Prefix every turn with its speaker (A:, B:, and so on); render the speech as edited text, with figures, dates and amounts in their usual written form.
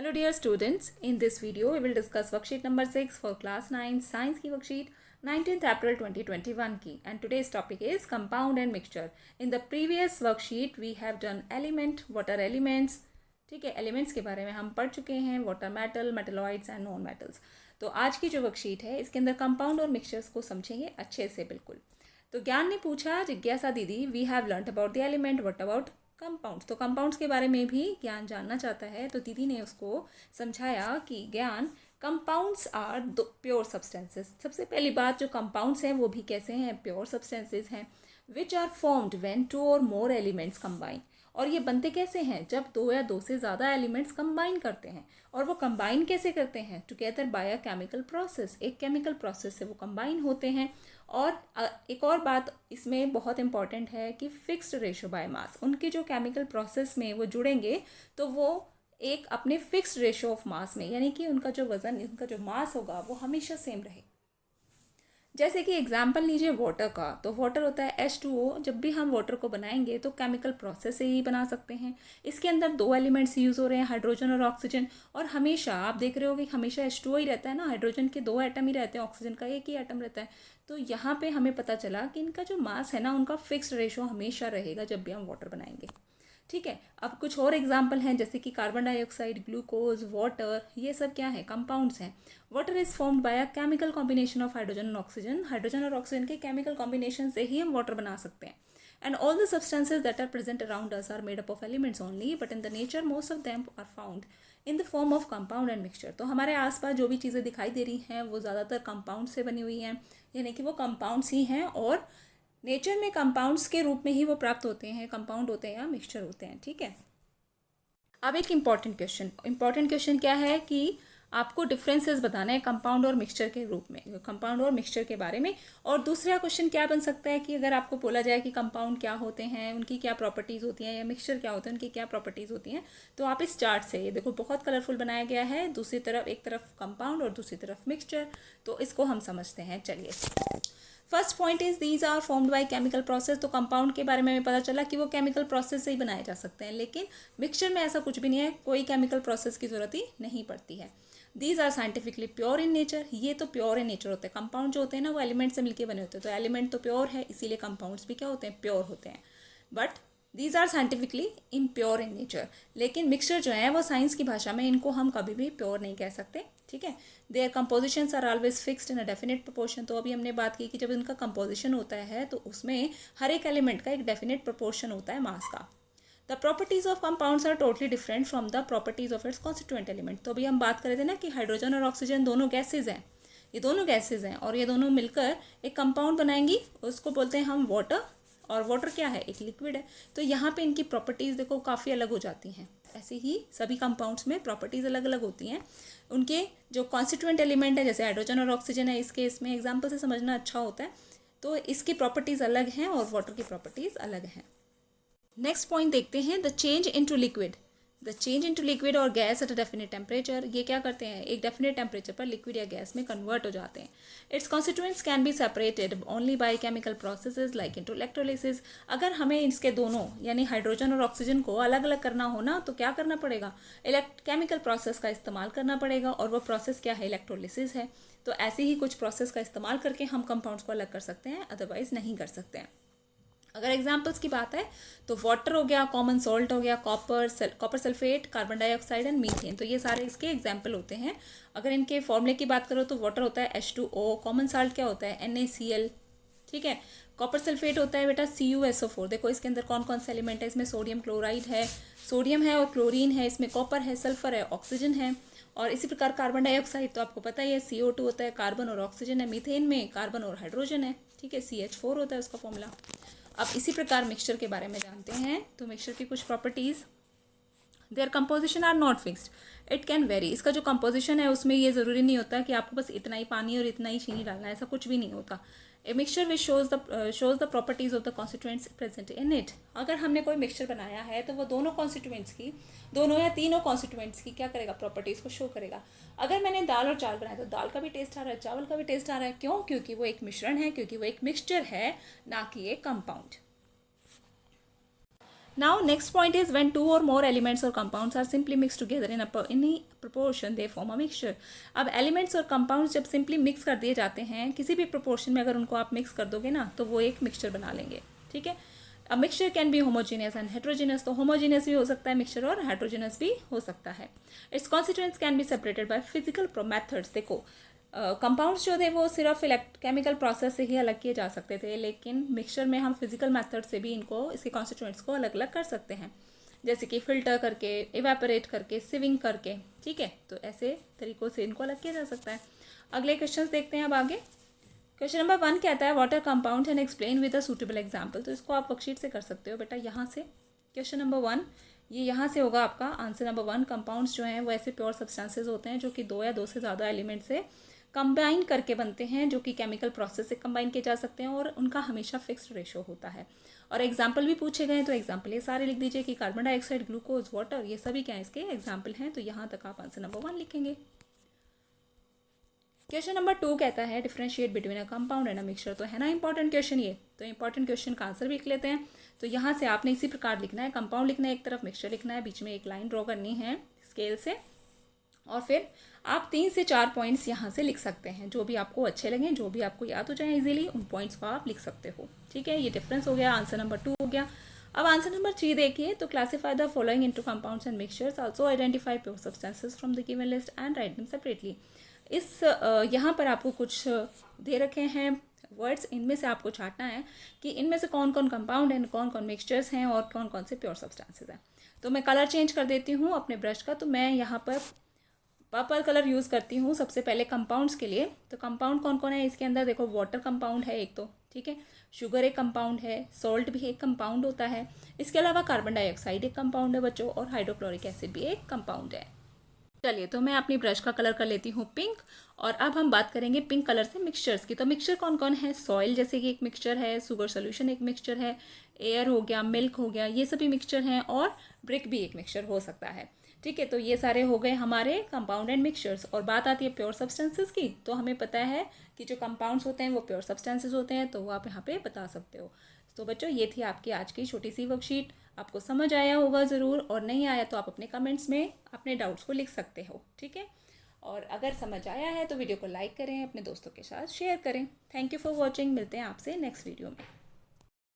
A: Hello dear students, in this video we will discuss worksheet number 6 for class 9 science की worksheet 19th April 2021 की and today's topic is compound and mixture. In the previous worksheet we have done element, what are elements, ठीक है, elements के बारे में हम पढ़ चुके हैं, what are metal, metalloids and non metals. तो आज की जो वर्कशीट है इसके अंदर कंपाउंड और मिक्सचर्स को समझेंगे अच्छे से बिल्कुल. तो ज्ञान ने पूछा, जिज्ञासा दीदी, we have learn about the element, what about compounds. तो कंपाउंड्स के बारे में भी ज्ञान जानना चाहता है. तो दीदी ने उसको समझाया कि ज्ञान, कंपाउंड्स आर प्योर सब्सटेंसेस. सबसे पहली बात, जो कंपाउंड्स हैं वो भी कैसे हैं, प्योर सब्सटेंसेस हैं, which are formed when two or more elements combine. और ये बनते कैसे हैं, जब दो या दो से ज़्यादा एलिमेंट्स कंबाइन करते हैं. और वो कंबाइन कैसे करते हैं, together by a chemical process. एक केमिकल प्रोसेस से वो कंबाइन होते हैं. और एक और बात इसमें बहुत इंपॉर्टेंट है कि फिक्स्ड रेशो बाय मास. उनके जो केमिकल प्रोसेस में वो जुड़ेंगे तो वो एक अपने फिक्स्ड रेशो ऑफ मास में, यानी कि उनका जो वज़न, उनका जो मास होगा वो हमेशा सेम रहे. जैसे कि एग्जाम्पल लीजिए वाटर का. तो वाटर होता है H2O. जब भी हम वाटर को बनाएंगे तो केमिकल प्रोसेस से ही बना सकते हैं. इसके अंदर दो एलिमेंट्स यूज़ हो रहे हैं, हाइड्रोजन और ऑक्सीजन. और हमेशा आप देख रहे हो कि हमेशा H2O ही रहता है ना, हाइड्रोजन के दो एटम ही रहते हैं, ऑक्सीजन का एक ही एटम रहता है. तो यहाँ पे हमें पता चला कि इनका जो मास है ना, उनका फिक्स्ड रेशो हमेशा रहेगा जब भी हम वाटर बनाएंगे. ठीक है. अब कुछ और एग्जाम्पल हैं, जैसे कि कार्बन डाइऑक्साइड, ग्लूकोज, वाटर, ये सब क्या है, कंपाउंड्स हैं. Water is formed by a chemical combination of hydrogen and oxygen. Hydrogen और ऑक्सीजन के केमिकल कॉम्बिनेशन से ही हम वाटर बना सकते हैं. And all the substances that are present around us are made up of elements only, but in the nature most of them are found in the form of compound and mixture. तो हमारे आसपास जो भी चीज़ें दिखाई दे रही हैं वो ज़्यादातर कंपाउंड से बनी हुई हैं, यानी कि वो कंपाउंड्स ही हैं और नेचर में कंपाउंड्स के रूप में ही वो प्राप्त होते हैं, कंपाउंड होते हैं या मिक्सचर होते हैं. ठीक है. अब एक इम्पॉर्टेंट क्वेश्चन क्या है कि आपको डिफरेंसेस बताना है कंपाउंड और मिक्सचर के रूप में, कंपाउंड और मिक्सचर के बारे में. और दूसरा क्वेश्चन क्या बन सकता है कि अगर आपको बोला जाए कि कंपाउंड क्या होते हैं, उनकी क्या प्रॉपर्टीज़ होती हैं, या मिक्सचर क्या होते हैं, उनकी क्या प्रॉपर्टीज़ होती हैं. तो आप इस चार्ट से, ये देखो बहुत कलरफुल बनाया गया है, दूसरी तरफ एक तरफ कंपाउंड और दूसरी तरफ मिक्सचर. तो इसको हम समझते हैं. चलिए, first point is these are formed by chemical process. तो कंपाउंड के बारे में हमें पता चला कि वो केमिकल प्रोसेस से ही बनाए जा सकते हैं, लेकिन मिक्सचर में ऐसा कुछ भी नहीं है, कोई केमिकल प्रोसेस की जरूरत ही नहीं पड़ती है. These are scientifically pure in nature. ये तो प्योर इन नेचर होते हैं. कंपाउंड जो होते हैं ना, वो एलिमेंट से मिलकर बने होते हैं. तो एलिमेंट तो प्योर है, इसीलिए कंपाउंड्स भी क्या होते हैं, प्योर होते हैं. But these are scientifically impure in nature. लेकिन मिक्सचर जो है वो साइंस की भाषा में इनको हम कभी भी प्योर नहीं कह सकते. ठीक है. Their compositions are always fixed in a definite proportion. तो अभी हमने बात की कि जब इनका कंपोजिशन होता है तो उसमें हर एक एलिमेंट का एक डेफिनेट प्रोपोर्शन होता है मास का. The properties of compounds are totally different from the properties of its constituent element. तो अभी हम बात कर रहे थे ना कि हाइड्रोजन और ऑक्सीजन दोनों गैसेज हैं. ये दोनों गैसेज हैं और ये दोनों मिलकर एक कंपाउंड बनाएंगी, उसको बोलते हैं हम वाटर. और वाटर क्या है, एक लिक्विड है. तो यहाँ पे इनकी प्रॉपर्टीज़ देखो काफ़ी अलग हो जाती हैं. ऐसे ही सभी कंपाउंड्स में प्रॉपर्टीज़ अलग अलग होती हैं. उनके जो कॉन्स्टिट्यूएंट एलिमेंट है, जैसे हाइड्रोजन और ऑक्सीजन है, इस केस में एग्जाम्पल से समझना अच्छा होता है. तो इसकी प्रॉपर्टीज़ अलग हैं और वाटर की प्रॉपर्टीज़ अलग हैं. नेक्स्ट पॉइंट देखते हैं, the change into liquid. The change into liquid और gas at a definite temperature. ये क्या करते हैं, एक डेफिनेट टेम्परेचर पर लिक्विड या गैस में कन्वर्ट हो जाते हैं. Its constituents can be separated only by chemical processes like into electrolysis. अगर हमें इसके दोनों यानी हाइड्रोजन और ऑक्सीजन को अलग अलग करना हो ना, तो क्या करना पड़ेगा, केमिकल प्रोसेस का इस्तेमाल करना पड़ेगा. और वो प्रोसेस क्या है, इलेक्ट्रोलिसिस है. तो ऐसे ही कुछ प्रोसेस का इस्तेमाल करके हम कंपाउंड्स को अलग कर सकते हैं, अदरवाइज नहीं कर सकते हैं. अगर एग्जाम्पल्स की बात है तो वाटर हो गया, कॉमन सॉल्ट हो गया, copper sulphate, carbon dioxide and methane. तो ये सारे इसके एग्जाम्पल होते हैं. अगर इनके फॉर्मूले की बात करो तो वाटर होता है H2O, कॉमन सॉल्ट क्या होता है, NaCl. ठीक है. कॉपर सल्फेट होता है बेटा CuSO4. देखो इसके अंदर कौन कौन से एलिमेंट है, इसमें सोडियम क्लोराइड है, सोडियम है और क्लोरीन है, इसमें कॉपर है, सल्फर है, ऑक्सीजन है. और इसी प्रकार कार्बन डाइऑक्साइड तो आपको पता ही है, CO2 होता है, कार्बन और ऑक्सीजन है. मीथेन में कार्बन और हाइड्रोजन है. ठीक है, CH4 होता है उसका फॉर्मूला. अब इसी प्रकार मिक्सचर के बारे में जानते हैं. तो मिक्सचर की कुछ properties, their composition are not fixed, it can vary. इसका जो कंपोजिशन है उसमें ये ज़रूरी नहीं होता कि आपको बस इतना ही पानी और इतना ही चीनी डालना है, ऐसा कुछ भी नहीं होता. A mixture which shows the properties of the constituents present in it. अगर हमने कोई मिक्सचर बनाया है तो वो दोनों कॉन्स्टिट्यूएंट्स की, दोनों या तीनों कॉन्स्टिट्यूएंट्स की क्या करेगा, प्रॉपर्टीज़ को शो करेगा. अगर मैंने दाल और चावल बनाया तो दाल का भी टेस्ट आ रहा है, चावल का भी टेस्ट आ रहा है. क्यों, क्योंकि वो एक मिश्रण है, क्योंकि वो एक मिक्सचर है, ना कि एक compound. Now next point is when two or more elements or compounds are simply mixed together in any proportion they form a mixture. अब elements और compounds जब simply mix कर दिए जाते हैं किसी भी proportion में, अगर उनको आप mix कर दोगे ना तो वो एक mixture बना लेंगे. ठीक है. A mixture can be homogeneous and heterogeneous. तो homogeneous भी हो सकता है mixture और heterogeneous भी हो सकता है. Its constituents can be separated by physical methods. देखो कंपाउंड्स जो थे वो सिर्फ केमिकल प्रोसेस से ही अलग किए जा सकते थे, लेकिन मिक्सचर में हम फिजिकल मेथड से भी इनको, इसके कॉन्स्टिट्यूएंट्स को अलग अलग कर सकते हैं, जैसे कि फ़िल्टर करके, इवेपोरेट करके, सिविंग करके. ठीक है, तो ऐसे तरीक़ों से इनको अलग किया जा सकता है. अगले क्वेश्चन देखते हैं अब आगे. क्वेश्चन नंबर 1 कहता है water compound and explain with a suitable example. तो इसको आप वर्कशीट से कर सकते हो बेटा. यहाँ से क्वेश्चन नंबर 1 ये यहाँ से होगा आपका आंसर नंबर 1. कंपाउंड्स जो हैं वो ऐसे प्योर सब्सटेंसेज होते हैं जो कि 2 या 2 से ज़्यादा एलिमेंट से कंबाइन करके बनते हैं, जो कि केमिकल प्रोसेस से कंबाइन किए जा सकते हैं और उनका हमेशा फिक्स्ड रेशो होता है. और एग्जाम्पल भी पूछे गए हैं तो एग्जाम्पल ये सारे लिख दीजिए कि कार्बन डाइऑक्साइड, ग्लूकोज, वाटर, ये सभी क्या है इसके एग्जाम्पल हैं. तो यहाँ तक आप आंसर नंबर 1 लिखेंगे. क्वेश्चन नंबर 2 कहता है differentiate between a compound and a mixture. तो है ना इंपॉर्टेंट क्वेश्चन ये. तो इंपॉर्टेंट क्वेश्चन का आंसर भी लिख लेते हैं. तो यहाँ से आपने इसी प्रकार लिखना है. कंपाउंड लिखना है एक तरफ, मिक्सचर लिखना है, बीच में एक लाइन ड्रॉ करनी है स्केल से, और फिर आप 3 से 4 पॉइंट्स यहाँ से लिख सकते हैं. जो भी आपको अच्छे लगें, जो भी आपको याद हो जाए इजीली, उन पॉइंट्स को आप लिख सकते हो. ठीक है, ये डिफरेंस हो गया. आंसर नंबर 2 हो गया. अब आंसर नंबर 3 देखिए. तो classify the following into compounds and mixtures, also identify pure substances from the given list and write them separately. इस यहाँ पर आपको कुछ दे रखे हैं वर्ड्स, इनमें से आपको छांटना है कि इनमें से कौन कौन कंपाउंड हैं, कौन कौन मिक्सचर्स हैं और कौन कौन से प्योर सब्सटेंसेस हैं. तो मैं कलर चेंज कर देती हूँ अपने ब्रश का. तो मैं यहाँ पर पर्पल कलर यूज़ करती हूँ सबसे पहले कंपाउंड्स के लिए. तो कंपाउंड कौन कौन है इसके अंदर, देखो वाटर कंपाउंड है एक तो, ठीक है, शुगर एक कंपाउंड है, सॉल्ट भी एक कंपाउंड होता है, इसके अलावा कार्बन डाइऑक्साइड एक कंपाउंड है बच्चों, और हाइड्रोक्लोरिक एसिड भी एक कंपाउंड है. चलिए, तो मैं अपनी ब्रश का कलर कर लेती हूँ पिंक. और अब हम बात करेंगे पिंक कलर से मिक्सचर्स की. तो मिक्सचर कौन कौन है, सॉइल जैसे कि एक मिक्सचर है, शुगर सोल्यूशन एक मिक्सचर है, एयर हो गया, मिल्क हो गया, ये सभी मिक्सचर हैं, और ब्रिक भी एक मिक्सचर हो सकता है. ठीक है, तो ये सारे हो गए हमारे कंपाउंड एंड मिक्सचर्स. और बात आती है प्योर सब्सटेंसेस की. तो हमें पता है कि जो कंपाउंड्स होते हैं वो प्योर सब्सटेंसेस होते हैं, तो वो आप यहाँ पे बता सकते हो. तो बच्चों ये थी आपकी आज की छोटी सी वर्कशीट. आपको समझ आया होगा ज़रूर, और नहीं आया तो आप अपने कमेंट्स में अपने डाउट्स को लिख सकते हो. ठीक है, और अगर समझ आया है तो वीडियो को लाइक करें, अपने दोस्तों के साथ शेयर करें. Thank you for watching. मिलते हैं आपसे नेक्स्ट वीडियो में.